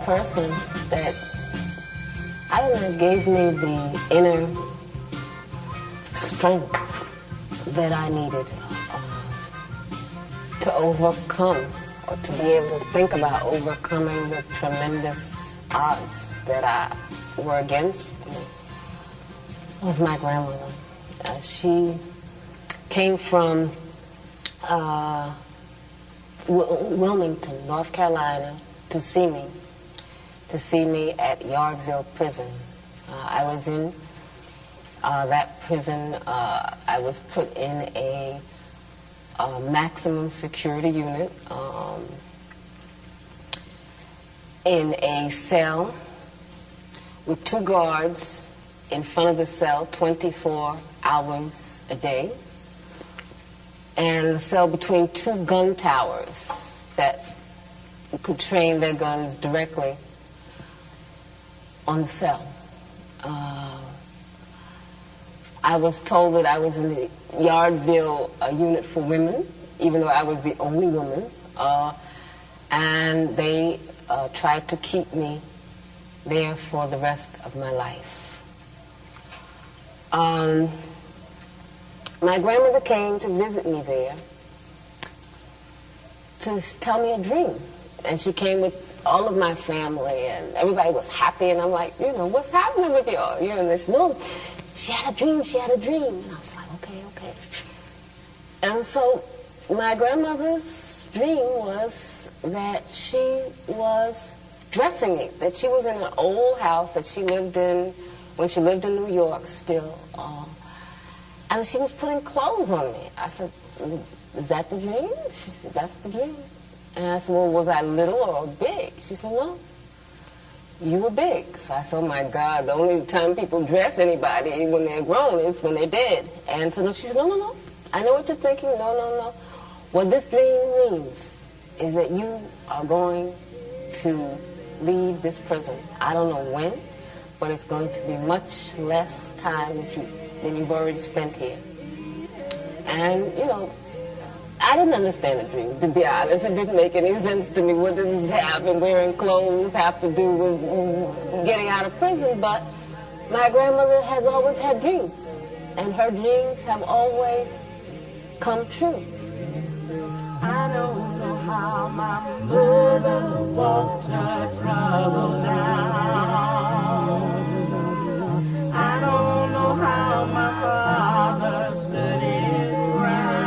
person that, I don't know, gave me the inner strength that I needed to overcome, or to be able to think about overcoming the tremendous odds that were against me. It was my grandmother. She came from Wilmington, North Carolina, to see me at Yardville Prison. I was in that prison. I was put in a maximum security unit, in a cell with 2 guards in front of the cell 24 hours a day, and a cell between 2 gun towers that could train their guns directly on the cell. I was told that I was in the Yardville unit for women, even though I was the only woman, and they tried to keep me there for the rest of my life. My grandmother came to visit me there to tell me a dream, and she came with all of my family, and everybody was happy, and I'm like, what's happening with y'all? And they said, no, she had a dream, and I was like, okay. And so my grandmother's dream was that she was dressing me, that she was in an old house that she lived in when she lived in New York still, and she was putting clothes on me. I said, is that the dream? She said, that's the dream. And I said, well, was I little or big? She said, no, you were big. So I said, oh my God, the only time people dress anybody when they're grown is when they're dead. And so she said, no, I know what you're thinking, no. What this dream means is that you are going to leave this prison. I don't know when, but it's going to be much less time than you've already spent here. And, I didn't understand the dream, to be honest. It didn't make any sense to me. What does this have and wearing clothes have to do with getting out of prison? But my grandmother has always had dreams, and her dreams have always come true. I don't know how my mother walked her trouble down. I don't know how my father stood his ground.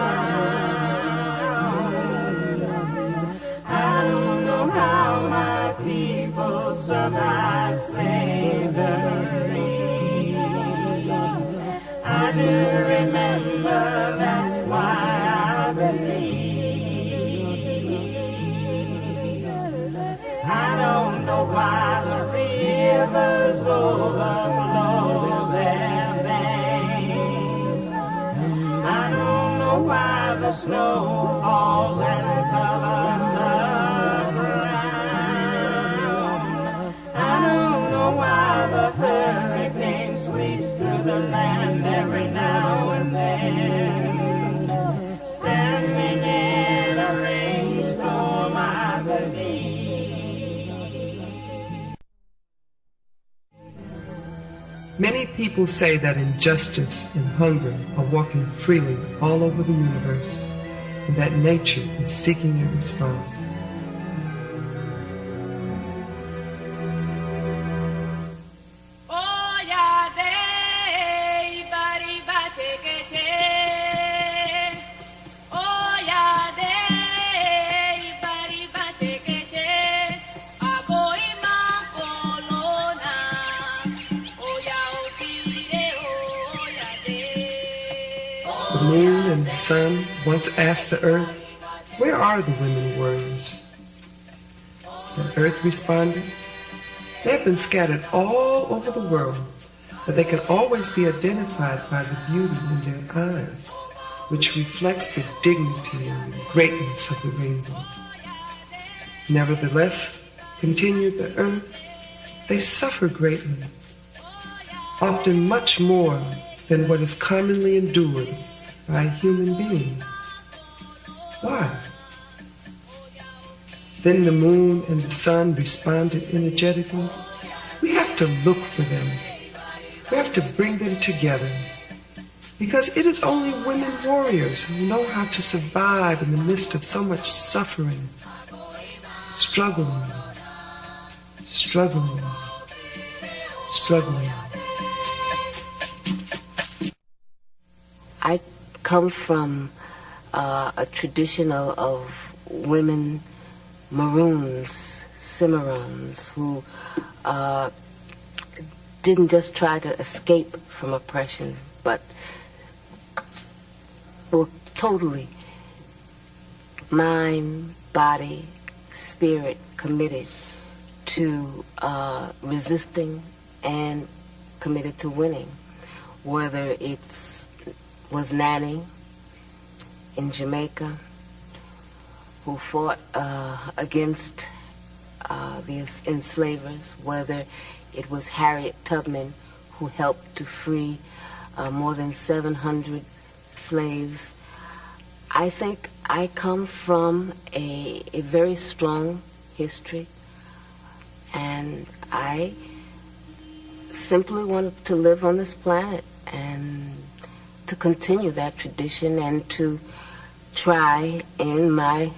I don't know how my people survived slavery. I do remember, that's why I believe. I don't know why the rivers overflow their banks. I don't know why the snow falls and covers the ground. I don't know why the hurricane sweeps through the land every now and then. Standing in a rainstorm, I believe. Many people say that injustice and hunger are walking freely all over the universe, and that nature is seeking a response. The moon and the sun once asked the earth, where are the women warriors? The earth responded, they have been scattered all over the world, but they can always be identified by the beauty in their eyes, which reflects the dignity and the greatness of the rainbow. Nevertheless, continued the earth, they suffer greatly, often much more than what is commonly endured by a human being. Why? Then the moon and the sun responded energetically. We have to look for them. We have to bring them together. Because it is only women warriors who know how to survive in the midst of so much suffering, struggling, struggling, struggling. I come from a tradition of women maroons, Cimarrons, who didn't just try to escape from oppression, but were totally mind, body, spirit committed to resisting and committed to winning, whether was Nanny in Jamaica, who fought against the enslavers, whether it was Harriet Tubman, who helped to free more than 700 slaves. I think I come from a very strong history, and I simply wanted to live on this planet and to continue that tradition and to try in my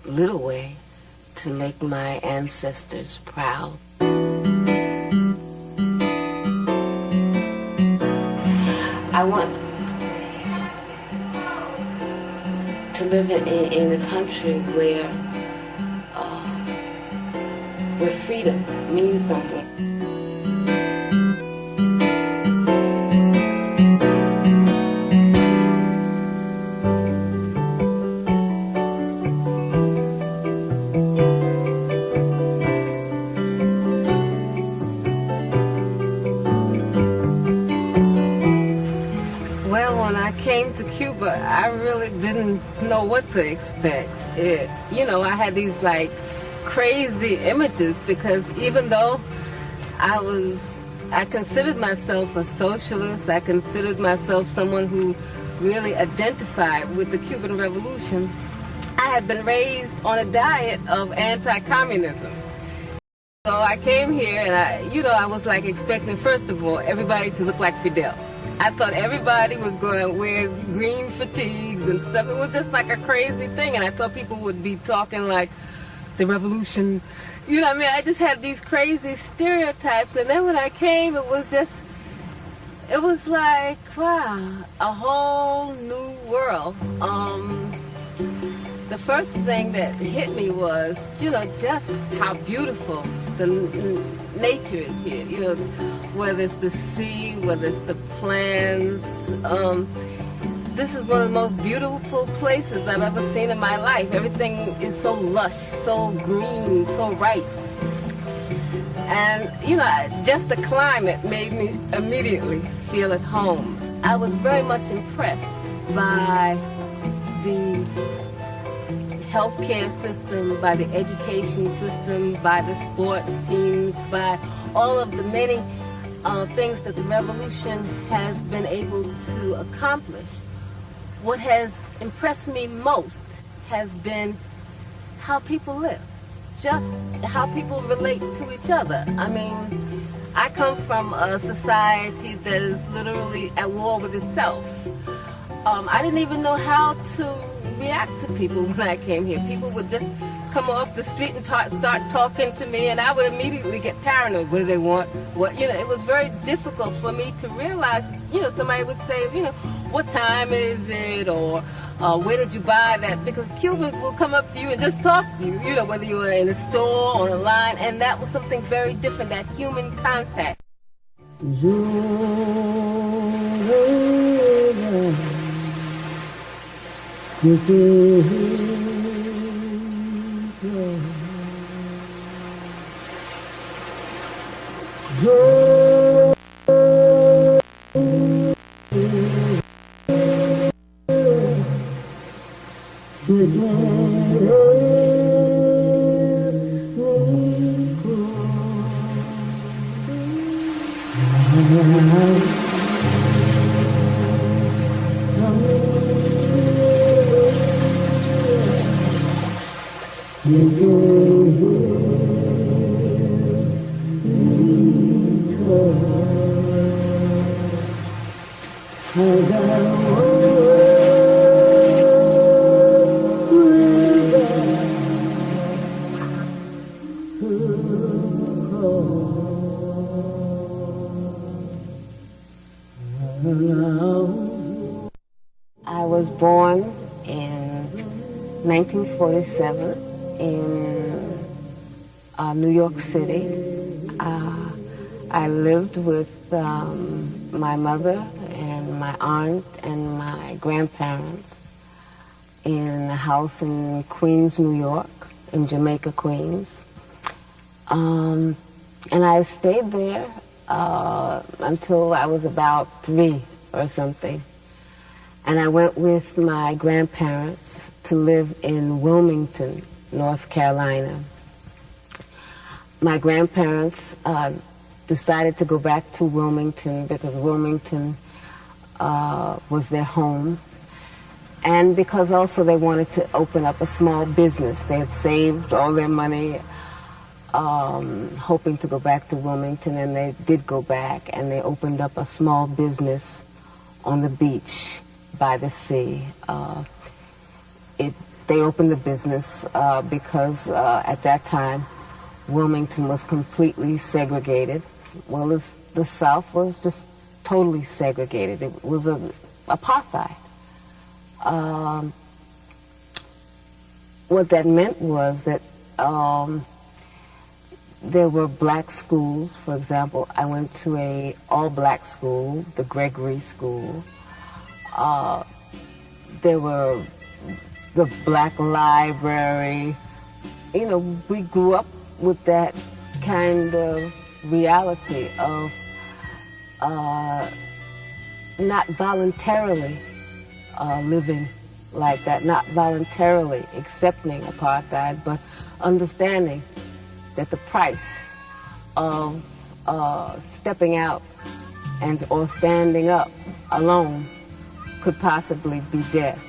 little way to make my ancestors proud. I want to live in a country where freedom means something. I really didn't know what to expect. I had these like crazy images because even though I considered myself a socialist, I considered myself someone who really identified with the Cuban Revolution, I had been raised on a diet of anti-communism. So I came here and I was like expecting, first of all, everybody to look like Fidel. I thought everybody was going to wear green fatigues and stuff. It was just like a crazy thing, and I thought people would be talking like the revolution. You know what I mean? I just had these crazy stereotypes, and then when I came, it was like, wow, a whole new world. The first thing that hit me was, just how beautiful the nature is here. Whether it's the sea, whether it's the plants. This is one of the most beautiful places I've ever seen in my life. Everything is so lush, so green, so ripe. And, just the climate made me immediately feel at home. I was very much impressed by the healthcare system, by the education system, by the sports teams, by all of the many things that the revolution has been able to accomplish. What has impressed me most has been how people live, just how people relate to each other. I mean, I come from a society that is literally at war with itself. I didn't even know how to react to people when I came here. People would just come off the street and start talking to me, and I would immediately get paranoid. What do they want? It was very difficult for me to realize, somebody would say, what time is it? Or where did you buy that? Because Cubans will come up to you and just talk to you, whether you were in a store, on a line, and that was something very different, that human contact. I was born in 1947 in New York City. I lived with my mother and my aunt and my grandparents in a house in Queens, New York, in Jamaica, Queens. And I stayed there until I was about 3 or something. And I went with my grandparents to live in Wilmington, North Carolina. My grandparents decided to go back to Wilmington because Wilmington was their home. And because also they wanted to open up a small business. They had saved all their money hoping to go back to Wilmington, and they did go back, and they opened up a small business on the beach by the sea. They opened the business because at that time Wilmington was completely segregated. Well, the South was just totally segregated. It was apartheid. What that meant was that there were black schools. For example, I went to a all-black school, the Gregory School. There were the black library. You know, we grew up with that kind of reality of not voluntarily living like that, not voluntarily accepting apartheid, but understanding that the price of stepping out or standing up alone could possibly be death.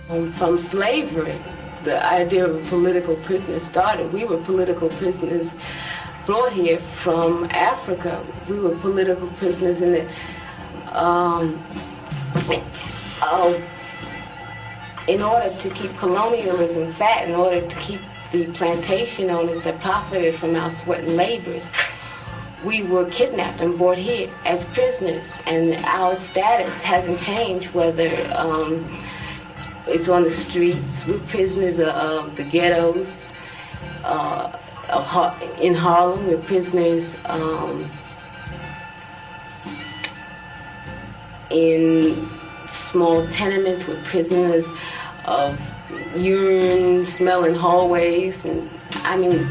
From slavery, the idea of a political prisoner started. We were political prisoners brought here from Africa. We were political prisoners in the in order to keep colonialism fat, in order to keep the plantation owners that profited from our sweat and labors, we were kidnapped and brought here as prisoners, and our status hasn't changed, whether it's on the streets. We're prisoners of the ghettos. In Harlem, we're prisoners in small tenements. We're prisoners of urine-smelling hallways, and I mean,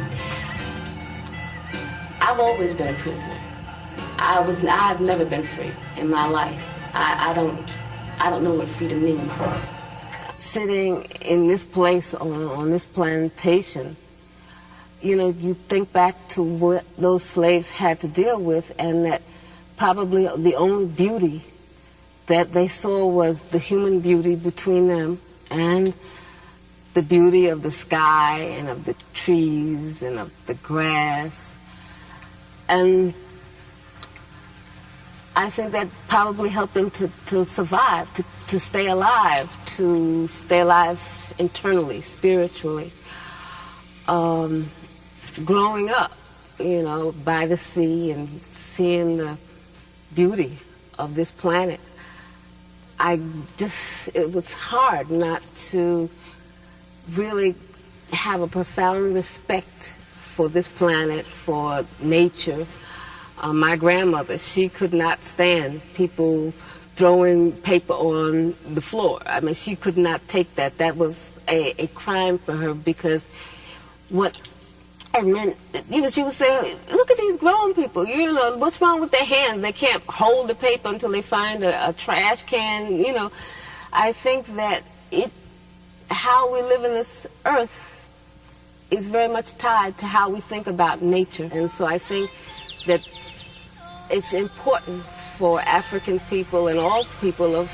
I've always been a prisoner. I've never been free in my life. I don't know what freedom means. Sitting in this place on this plantation, you know, you think back to what those slaves had to deal with, and that probably the only beauty that they saw was the human beauty between them and the beauty of the sky and of the trees and of the grass. And I think that probably helped them to survive, to stay alive internally, spiritually. Growing up, you know, by the sea and seeing the beauty of this planet, it was hard not to really have a profound respect for this planet, for nature. My grandmother, she could not stand people throwing paper on the floor. I mean, she could not take that. That was a crime for her, because what it meant, you know, she would say, look at these grown people, you know, what's wrong with their hands? They can't hold the paper until they find a trash can, you know. I think that how we live in this earth is very much tied to how we think about nature. And so I think that it's important for African people and all people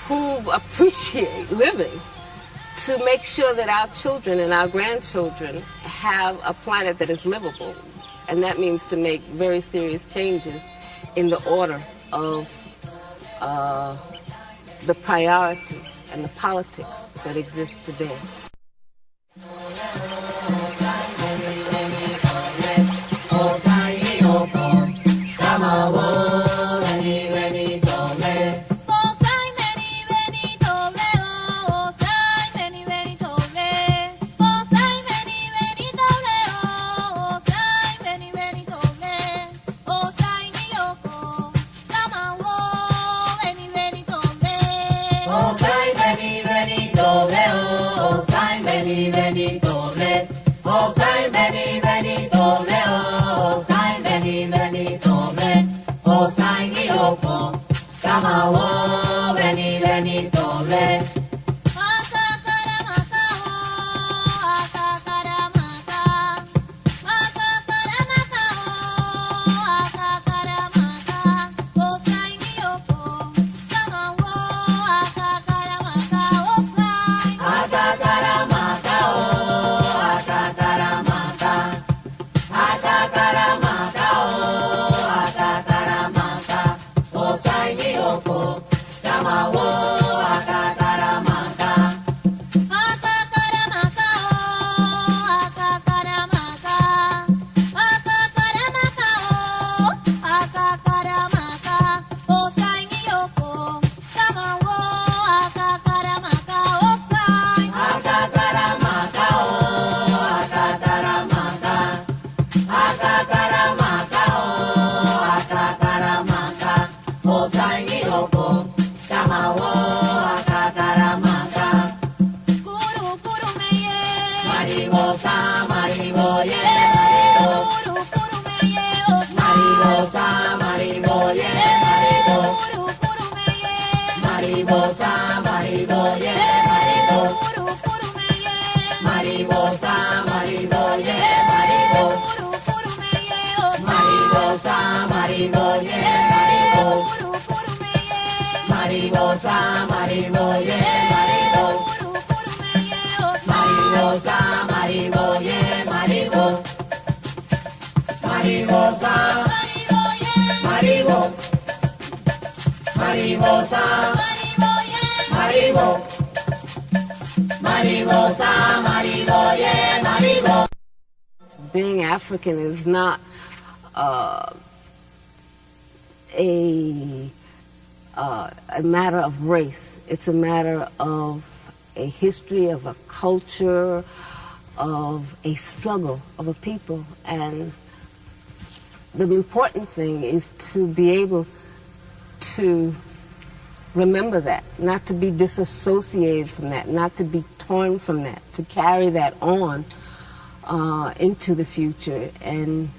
who appreciate living to make sure that our children and our grandchildren have a planet that is livable. And that means to make very serious changes in the order of the priorities and the politics that exist today. Being African is not a matter of race. It's a matter of a history, of a culture, of a struggle of a people. And the important thing is to be able to remember that, not to be disassociated from that, not to be torn from that, to carry that on into the future and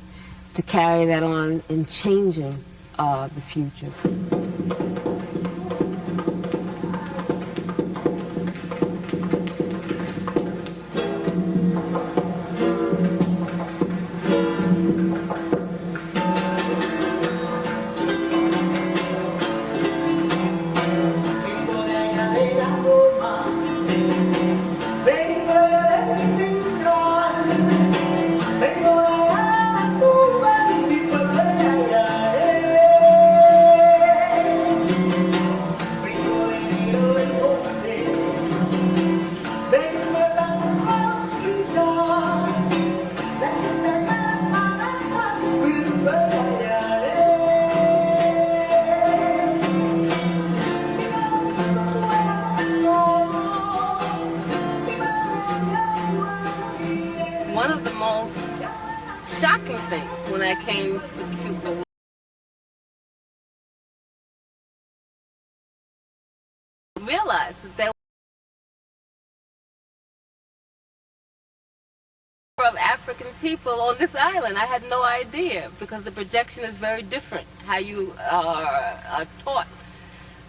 to carry that on in changing the future. Realized that there were of African people on this island. I had no idea, because the projection is very different, how you are taught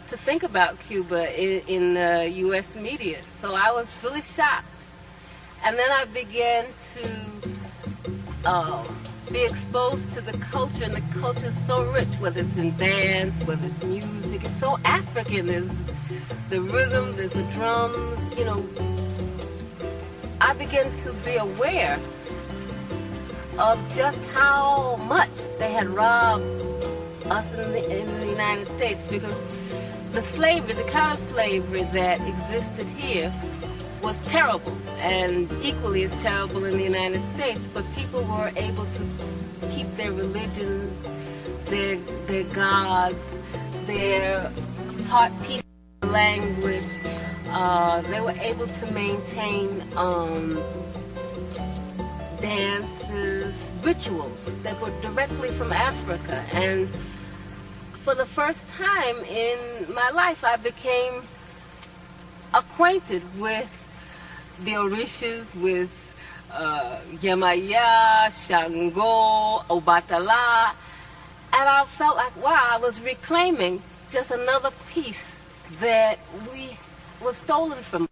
to think about Cuba in the U.S. media. So I was really shocked. And then I began to be exposed to the culture, and the culture is so rich, whether it's in dance, whether it's music. It's so African. There's the rhythm, there's the drums, you know, I began to be aware of just how much they had robbed us in the United States, because the slavery, the kind of slavery that existed here was terrible, and equally as terrible in the United States, but people were able to keep their religions, their gods, their piece of language. They were able to maintain dances, rituals that were directly from Africa. And for the first time in my life, I became acquainted with the Orishas, with Yemaya, Shango, Obatala, and I felt like, wow, I was reclaiming just another piece that was stolen from us.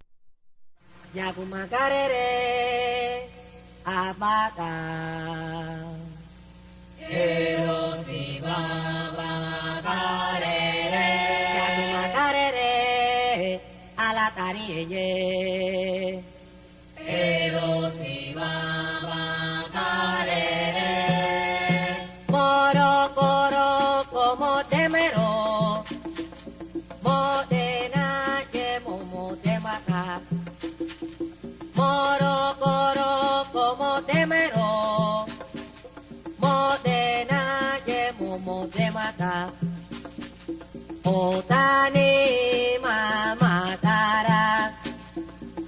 Otani mama dara,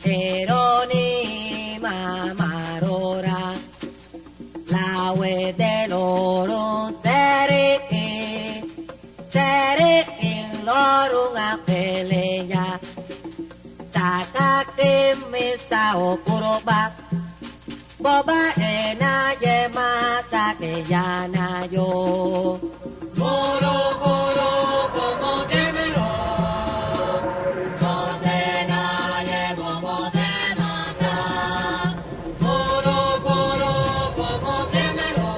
eroni mama rora, lawe de lorun seriki lorun apeleya, sakake misa okuroba, boba ena yemata ke yana yo. Moro goro como temero, condena ye como te mata. Moro goro como temero,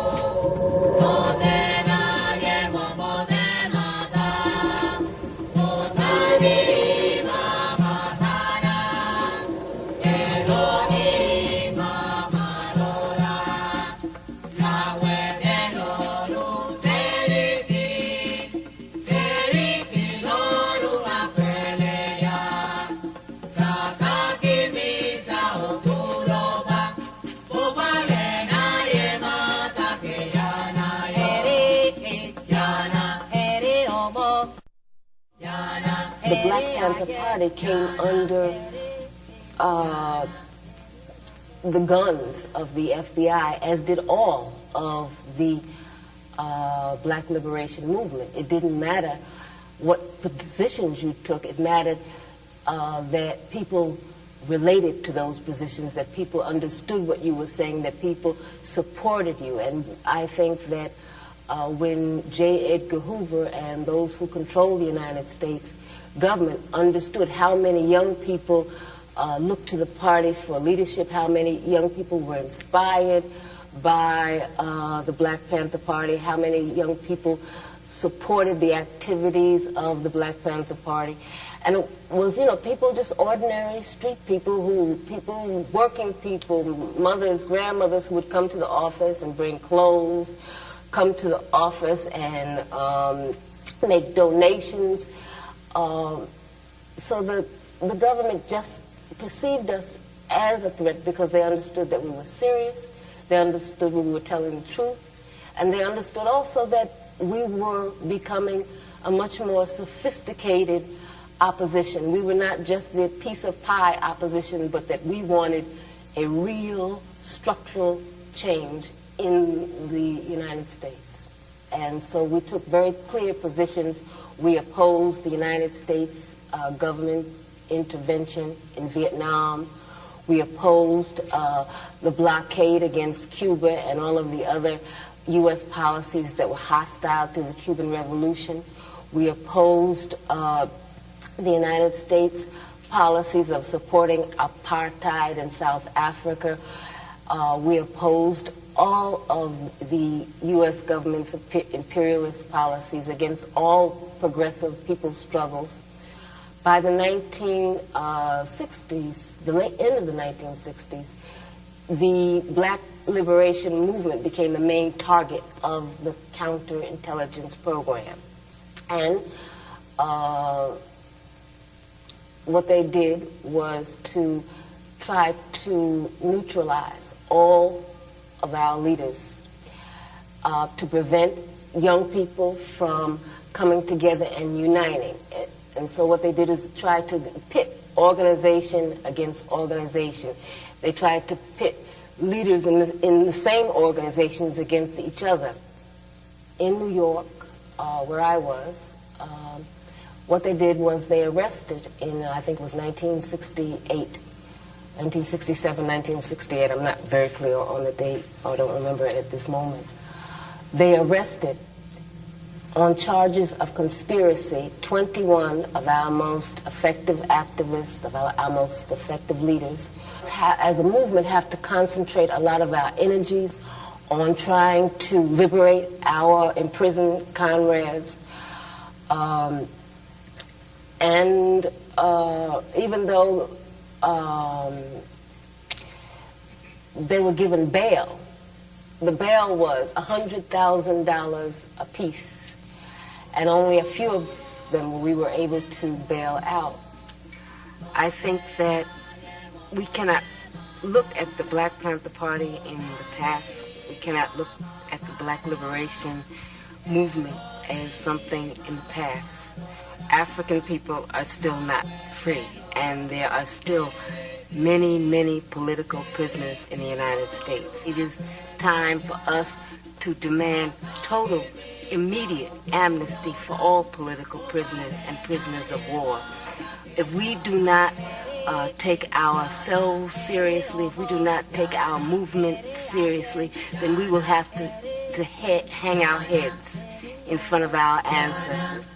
condena ye como te mata. Otani mama tara, eroni mama rora, la webeno luz. The Black Panther Party came under the guns of the FBI, as did all of the Black Liberation Movement. It didn't matter what positions you took. It mattered that people related to those positions, that people understood what you were saying, that people supported you. And I think that when J. Edgar Hoover and those who control the United States government understood how many young people looked to the party for leadership, how many young people were inspired by the Black Panther Party, how many young people supported the activities of the Black Panther Party. And it was, people, just ordinary street people, working people, mothers, grandmothers who would come to the office and bring clothes, come to the office and make donations. So the government just perceived us as a threat because they understood that we were serious, they understood we were telling the truth, and they understood also that we were becoming a much more sophisticated opposition. We were not just the piece of pie opposition, but that we wanted a real structural change in the United States. And so we took very clear positions. We opposed the United States government intervention in Vietnam. We opposed the blockade against Cuba and all of the other U.S. policies that were hostile to the Cuban Revolution. We opposed the United States policies of supporting apartheid in South Africa. We opposed all of the U.S. government's imperialist policies against all progressive people's struggles. By the 1960s, the end of the 1960s, the Black liberation movement became the main target of the counterintelligence program. And what they did was to try to neutralize all of our leaders, to prevent young people from coming together and uniting. And so what they did is try to pit organization against organization. They tried to pit leaders in the same organizations against each other. In New York, where I was, what they did was they arrested in, I think it was 1967, 1968, I'm not very clear on the date, I don't remember it at this moment. They arrested on charges of conspiracy 21 of our most effective activists, of our most effective leaders. As a movement, have to concentrate a lot of our energies on trying to liberate our imprisoned comrades. Even though they were given bail, the bail was $100,000 apiece. And only a few of them we were able to bail out. I think that we cannot look at the Black Panther Party in the past. We cannot look at the Black liberation movement as something in the past. African people are still not free, and there are still many, many political prisoners in the United States. It is time for us to demand total immediate amnesty for all political prisoners and prisoners of war. If we do not take ourselves seriously, if we do not take our movement seriously, then we will have to hang our heads in front of our ancestors.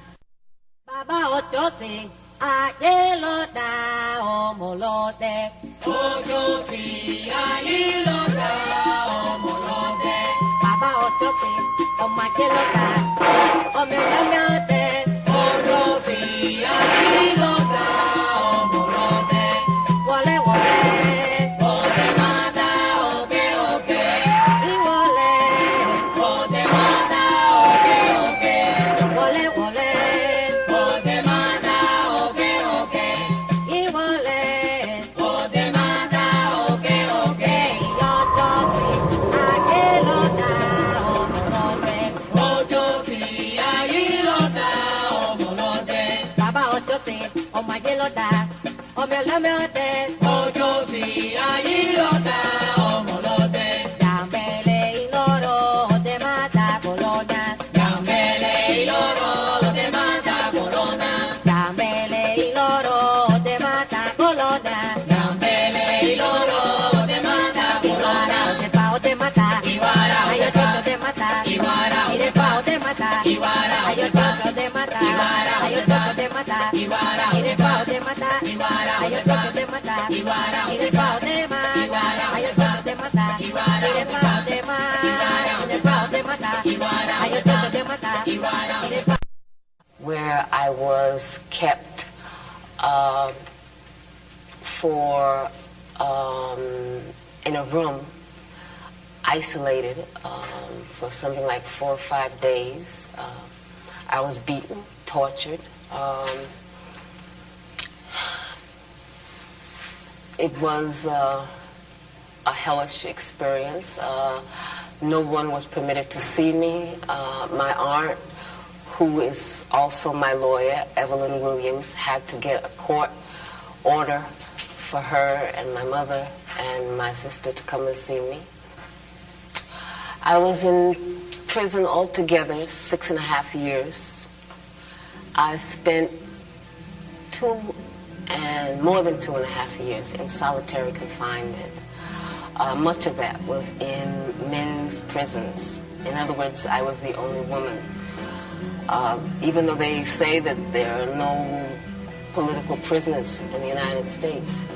Baba Ochosi, Ayelota, Omolote. Ochosi, Ayelota, Omolote. Baba Ochosi, Omakelota, Omelote. Ochosi, Ayelota, Omolote. Wole, wole. Ote mata, oke, oke. Iwole. Ote mata, oke, oke. Wole, wole. Ote mata, oke, oke. Iwole. Ote mata, oke, oke. Yotosi, Akelota, Omolote. Ochosi, Ayelota, Omolote. Baba Ochosi, Omayelota, Omelote. Ochosi, Ayelota, Omolote. Yambele iloro, te mata corona. Yambele iloro, te mata corona. Yambele iloro, te mata corona. Yambele iloro, te mata corona. De pao te mata. Iguara. Ayo chocho te mata. Iguara. Y de pao te mata. Iguara. Ayo chocho te mata. Iguara. Ayo chocho te mata. Iguara. Y de pao te mata. Iguara. Ayo chocho te mata. Iguara. Y de pao te mata. Iguara. Ayo chocho te mata. Iguara. Y de pao te mata. Iguara. Y de pao te mata. Iguara. Ayo chocho te mata. Iguara. Y de pao. Where I was kept in a room, isolated for something like 4 or 5 days. I was beaten, tortured. It was a hellish experience. No one was permitted to see me. My aunt, who is also my lawyer, Evelyn Williams, had to get a court order for her and my mother and my sister to come and see me. I was in prison altogether 6.5 years. I spent more than 2.5 years in solitary confinement. Much of that was in men's prisons. In other words, I was the only woman. Even though they say that there are no political prisoners in the United States,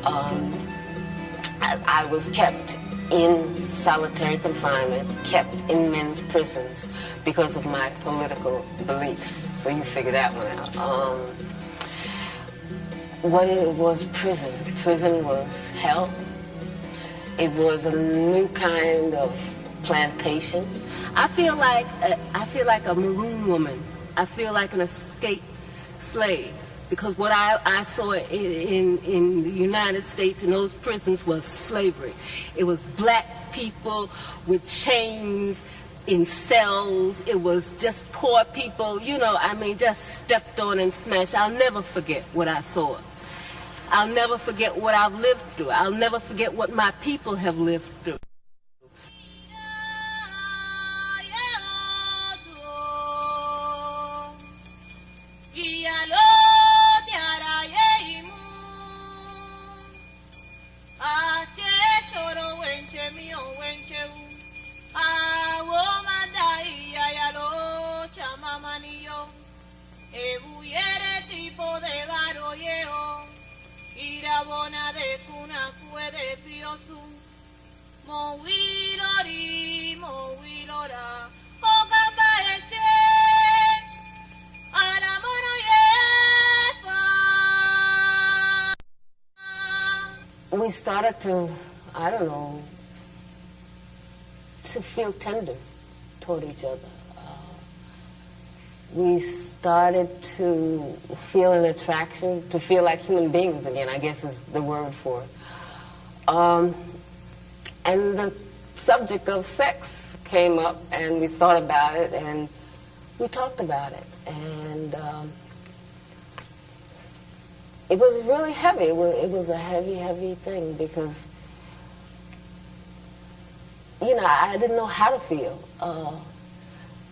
I was kept in solitary confinement, kept in men's prisons because of my political beliefs. So you figure that one out. what it was prison. Prison was hell. It was a new kind of plantation. I feel like a maroon woman. I feel like an escaped slave, because what I saw in the United States in those prisons was slavery. It was black people with chains in cells. It was just poor people, just stepped on and smashed. I'll never forget what I saw. I'll never forget what I've lived through. I'll never forget what my people have lived through. We started to, to feel tender toward each other. We started to feel an attraction, to feel like human beings again, I guess is the word for it. And the subject of sex came up, and we thought about it, and we talked about it. And it was really heavy. It was a heavy, heavy thing, because, I didn't know how to feel.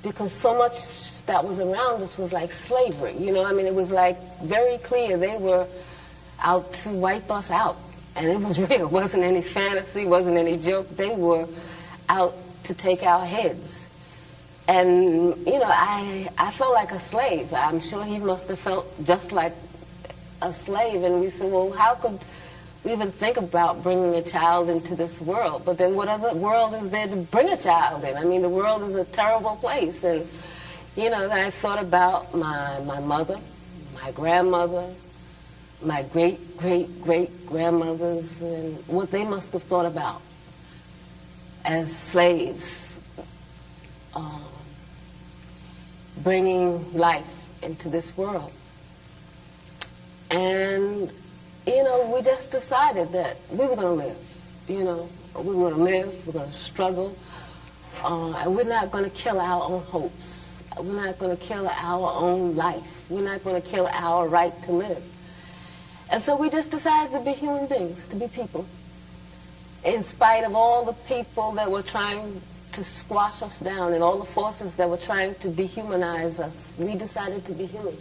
Because so much that was around us was like slavery. It was like very clear they were out to wipe us out. And it was real. It wasn't any fantasy, wasn't any joke. They were out to take our heads. And, I felt like a slave. I'm sure he must have felt just like a slave. And we said, well, how could we even think about bringing a child into this world? But then what other world is there to bring a child in? The world is a terrible place. And, then I thought about my mother, my grandmother, my great-great-great-grandmothers, and what they must have thought about as slaves, bringing life into this world. And, we just decided that we were going to live, we were going to live, we're going to struggle, and we're not going to kill our own hopes. We're not going to kill our own life. We're not going to kill our right to live. And so we just decided to be human beings, to be people. In spite of all the people that were trying to squash us down and all the forces that were trying to dehumanize us, we decided to be human.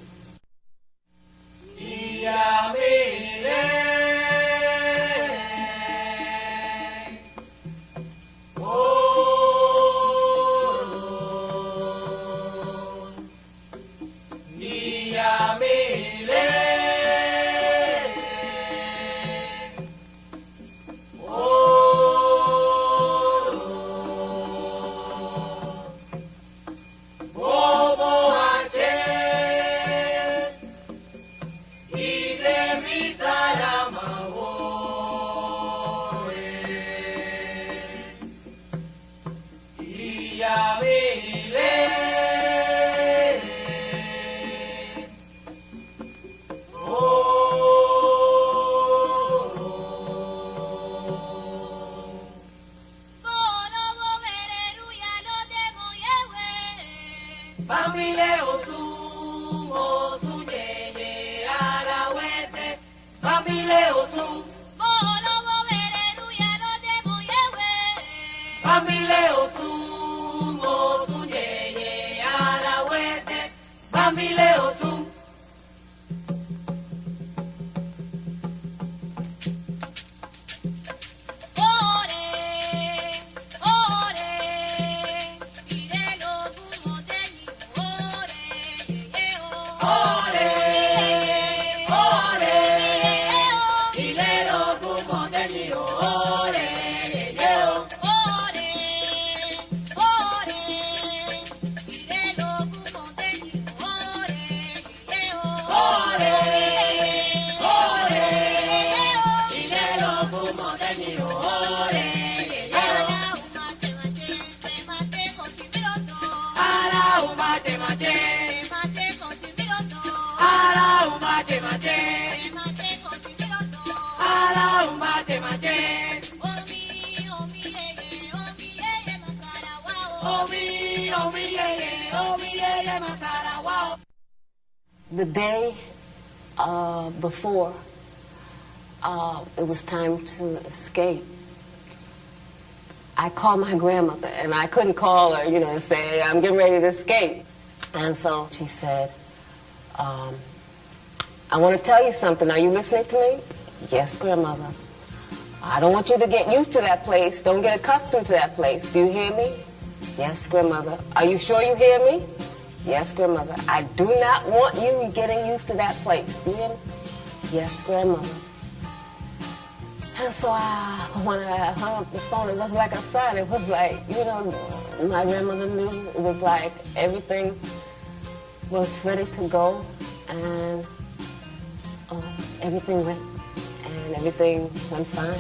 Salam. The day before it was time to escape, I called my grandmother, and I couldn't call her, and say, I'm getting ready to escape. And so she said, I want to tell you something. Are you listening to me? Yes, grandmother. I don't want you to get used to that place. Don't get accustomed to that place. Do you hear me? Yes, grandmother. Are you sure you hear me? Yes, grandmother. I do not want you getting used to that place. Do you hear me? Yes, grandmother. And so when I hung up the phone, it was like a sign. It was like, my grandmother knew. It was like everything was ready to go, and everything went fine.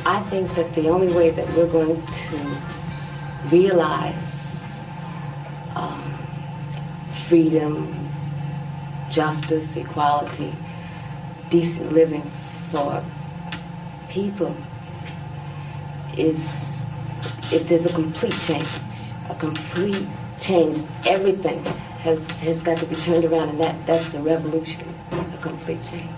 I think that the only way that we're going to realize freedom, justice, equality, decent living for people is if there's a complete change. Everything has got to be turned around, and that's a revolution, a complete change.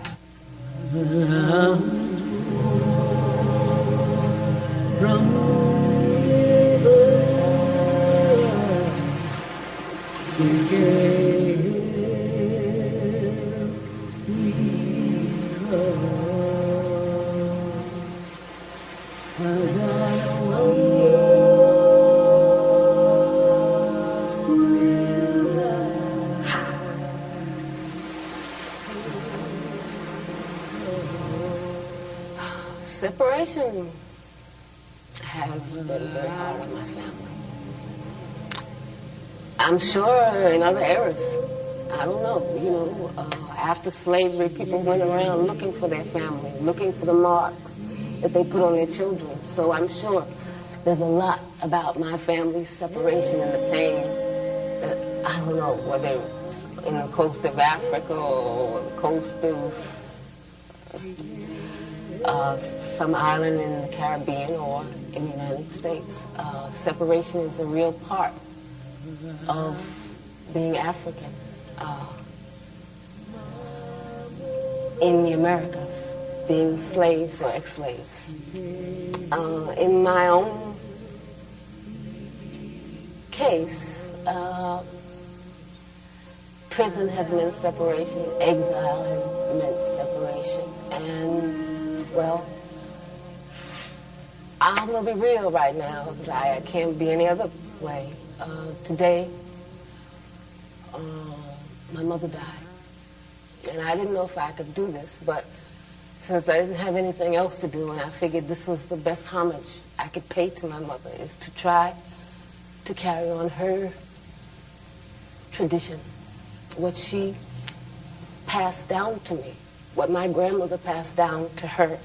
Separation has been very hard on my family. I'm sure in other eras, I don't know, after slavery, people went around looking for their family, looking for the marks that they put on their children. So I'm sure there's a lot about my family's separation and the pain that I don't know, whether it's in the coast of Africa or the coast of some island in the Caribbean or in the United States. Separation is a real part of being African in the Americas, being slaves or ex-slaves. In my own case, prison has meant separation, exile has meant separation, and well, I'm going to be real right now because I can't be any other way. Today, my mother died. And I didn't know if I could do this, but since I didn't have anything else to do, and I figured this was the best homage I could pay to my mother, is to try to carry on her tradition, what she passed down to me, what my grandmother passed down to her,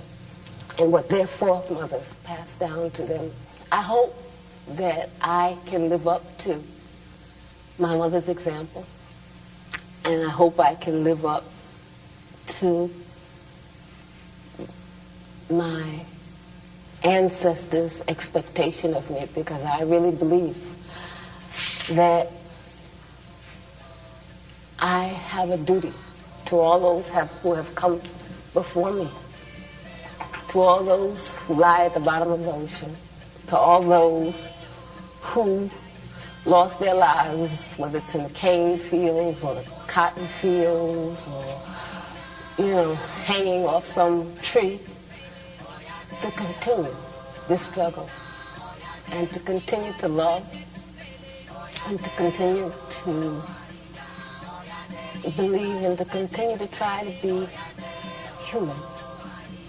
and what their foremothers passed down to them. I hope that I can live up to my mother's example, and I hope I can live up to my ancestors' expectation of me, because I really believe that I have a duty to all those who have come before me, to all those who lie at the bottom of the ocean, to all those who lost their lives, whether it's in the cane fields or the cotton fields or, hanging off some tree, to continue this struggle and to continue to love and to continue to believe and to continue to try to be human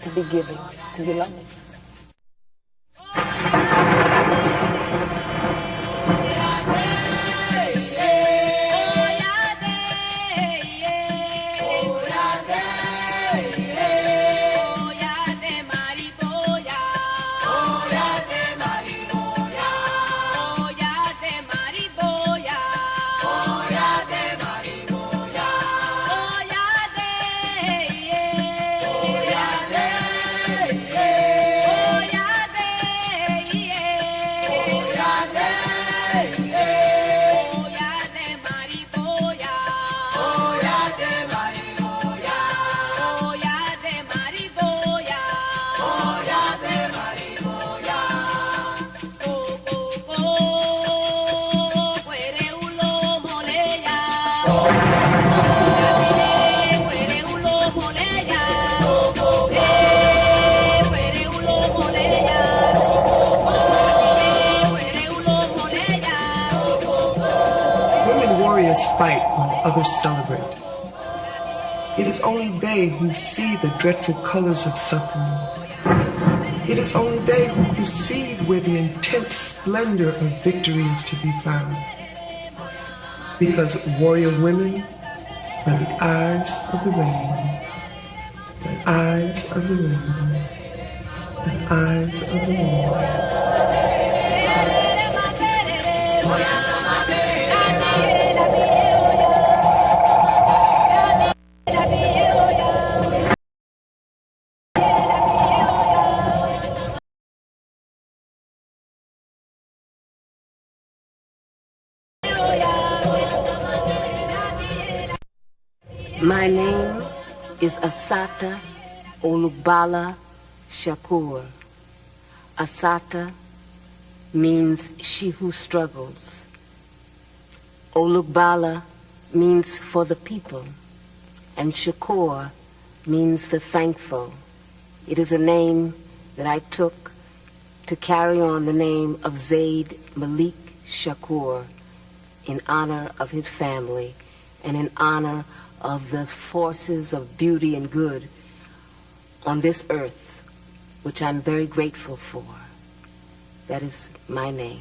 to be giving, to be loving. Fight while others celebrate. It is only they who see the dreadful colors of suffering. It is only they who perceive where the intense splendor of victory is to be found. Because warrior women are the eyes of the rainbow, the eyes of the rainbow, the eyes of the rainbow. My name is Assata Olugbala Shakur. Assata means she who struggles. Olugbala means for the people, and Shakur means the thankful. It is a name that I took to carry on the name of Zayd Malik Shakur in honor of his family and in honor of the forces of beauty and good on this earth, which I'm very grateful for. That is my name.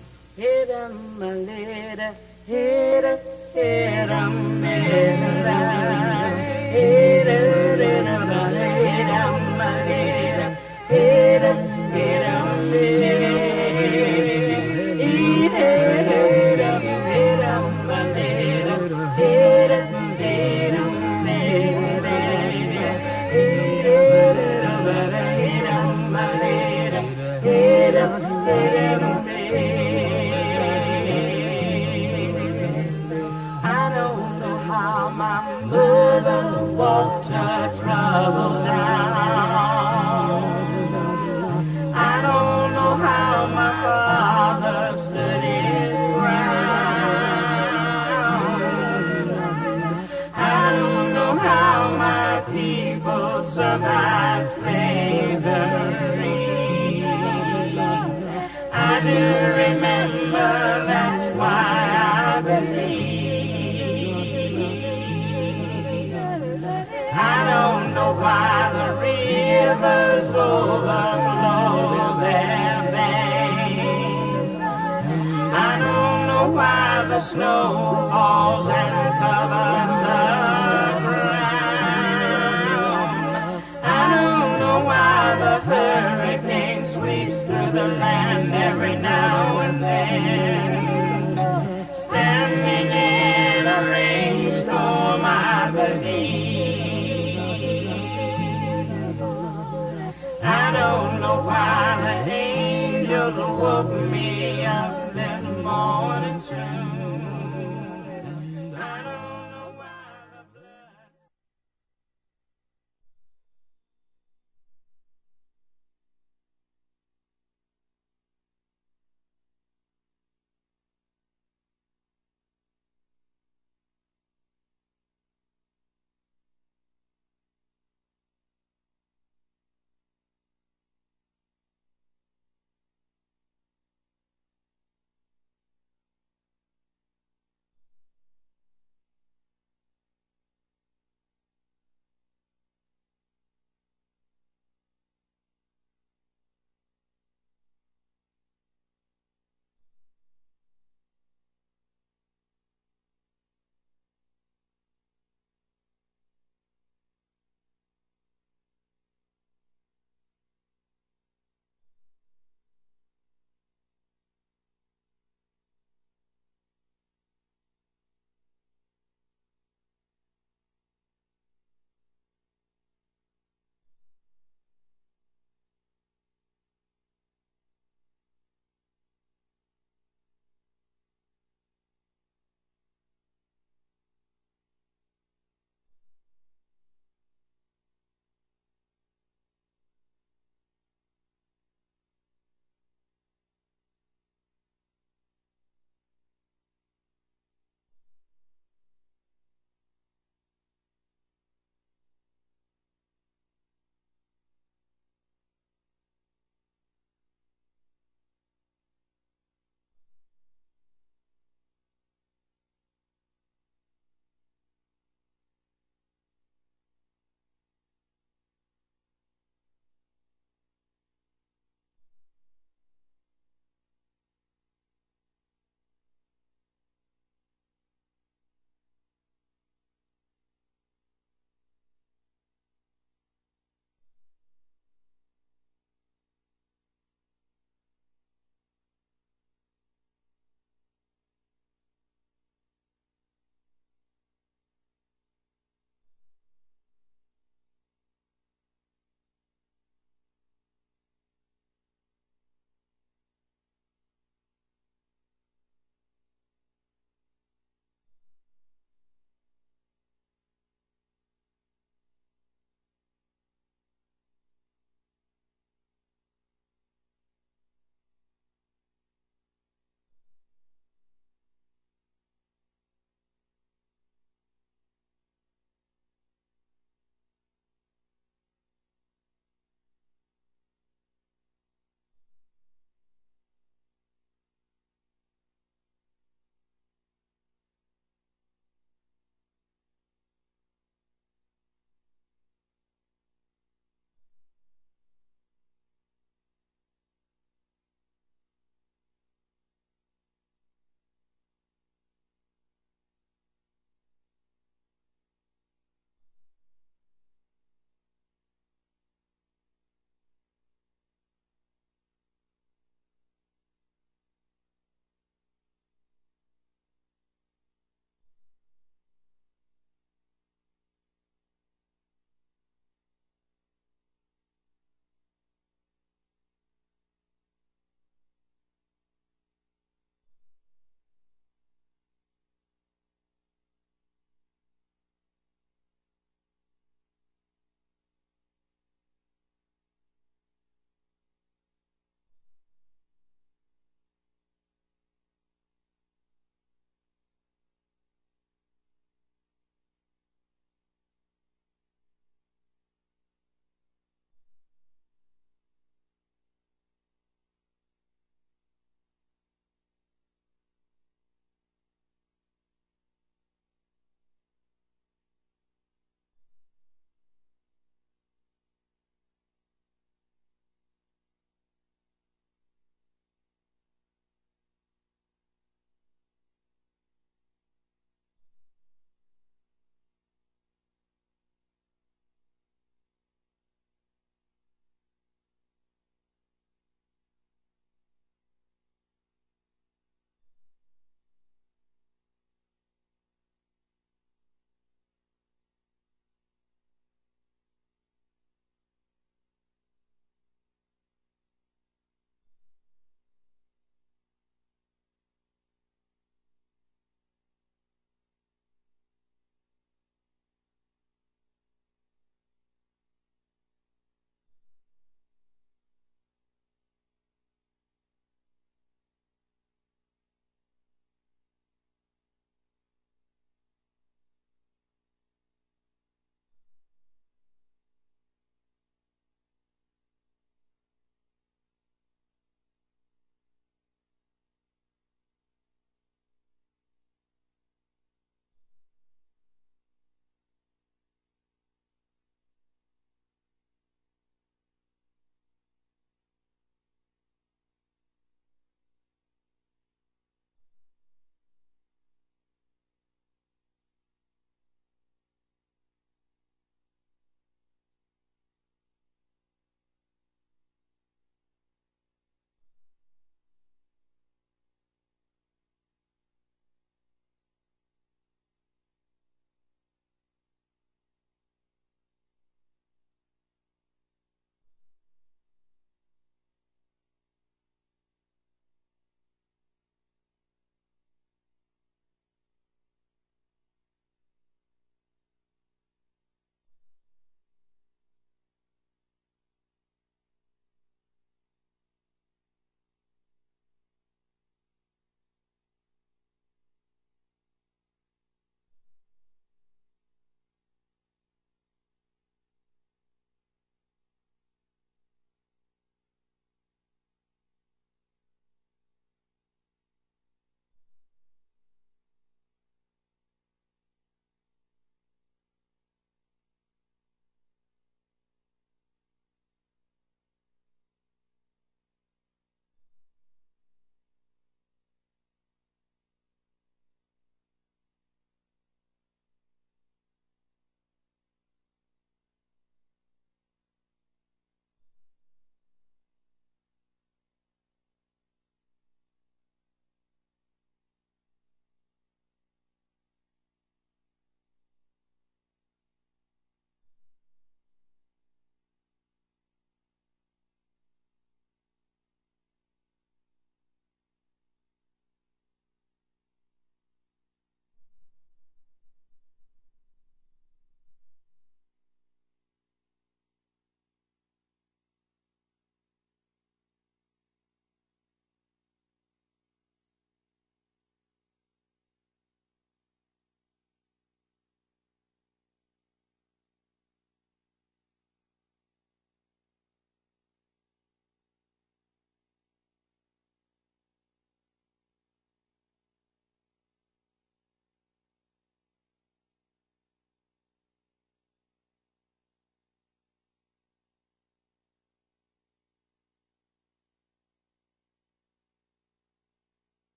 Snow falls and covers the ground. I don't know why the hurricane sweeps through the land every now and then. Standing in a rainstorm, I believe. I don't know why the angels woke me